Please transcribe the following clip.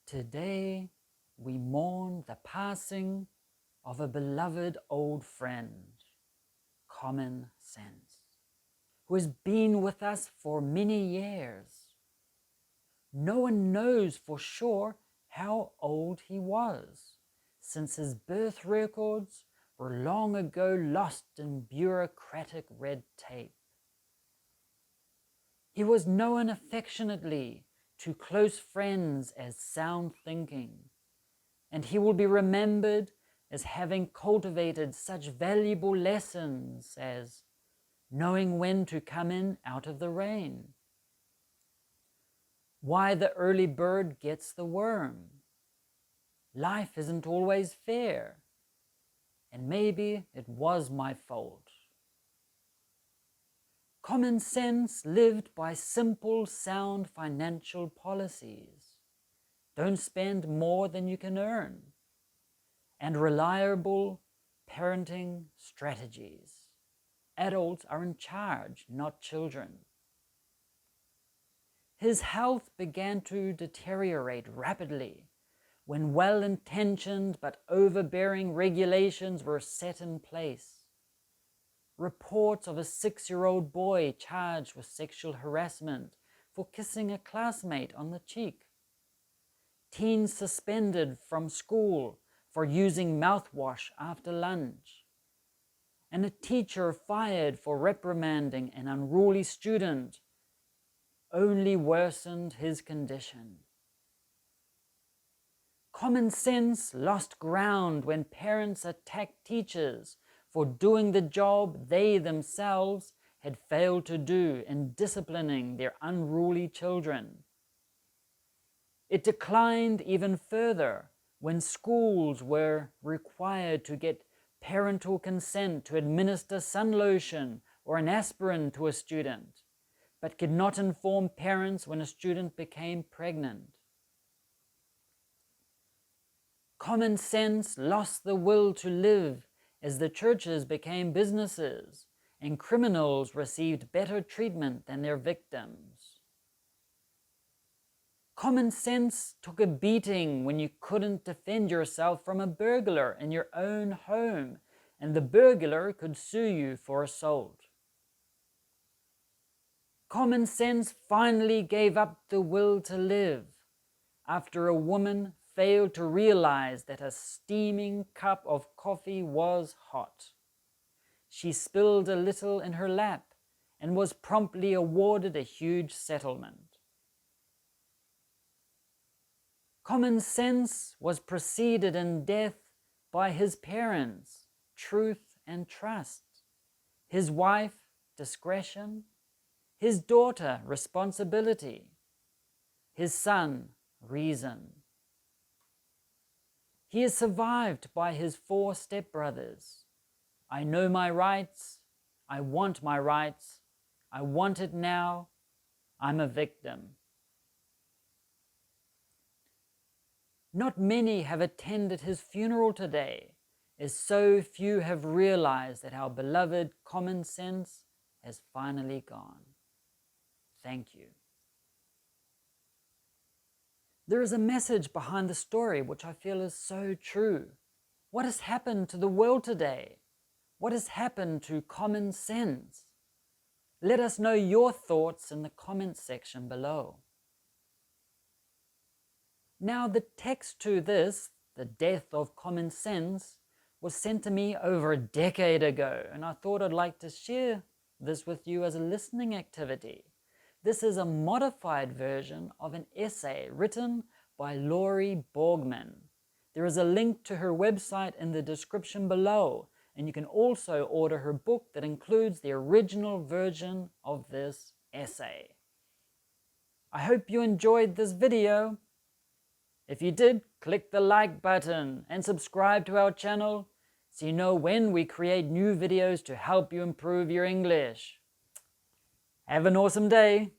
Today, we mourn the passing of a beloved old friend, Common Sense, who has been with us for many years. No one knows for sure how old he was, since his birth records were long ago lost in bureaucratic red tape. He was known affectionately to close friends as sound thinking, and he will be remembered as having cultivated such valuable lessons as knowing when to come in out of the rain, why the early bird gets the worm, life isn't always fair, and maybe it was my fault. Common Sense lived by simple, sound financial policies. Don't spend more than you can earn. And reliable parenting strategies. Adults are in charge, not children. His health began to deteriorate rapidly when well-intentioned but overbearing regulations were set in place. Reports of a 6-year-old boy charged with sexual harassment for kissing a classmate on the cheek. Teens suspended from school for using mouthwash after lunch. And a teacher fired for reprimanding an unruly student only worsened his condition. Common Sense lost ground when parents attacked teachers for doing the job they themselves had failed to do in disciplining their unruly children. It declined even further when schools were required to get parental consent to administer sun lotion or an aspirin to a student, but could not inform parents when a student became pregnant. Common Sense lost the will to live as the churches became businesses and criminals received better treatment than their victims. Common Sense took a beating when you couldn't defend yourself from a burglar in your own home, and the burglar could sue you for assault. Common Sense finally gave up the will to live after a woman failed to realize that a steaming cup of coffee was hot. She spilled a little in her lap and was promptly awarded a huge settlement. Common Sense was preceded in death by his parents, truth and trust, his wife, discretion, his daughter, responsibility, his son, reason. He is survived by his 4 stepbrothers. I know my rights. I want my rights. I want it now. I'm a victim. Not many have attended his funeral today, as so few have realized that our beloved Common Sense has finally gone. Thank you. There is a message behind the story which I feel is so true. What has happened to the world today? What has happened to common sense? Let us know your thoughts in the comments section below. Now, the text to this, The Death of Common Sense, was sent to me over a decade ago, and I thought I'd like to share this with you as a listening activity. This is a modified version of an essay written by Lori Borgman. There is a link to her website in the description below, and you can also order her book that includes the original version of this essay. I hope you enjoyed this video. If you did, click the like button and subscribe to our channel so you know when we create new videos to help you improve your English. Have an awesome day.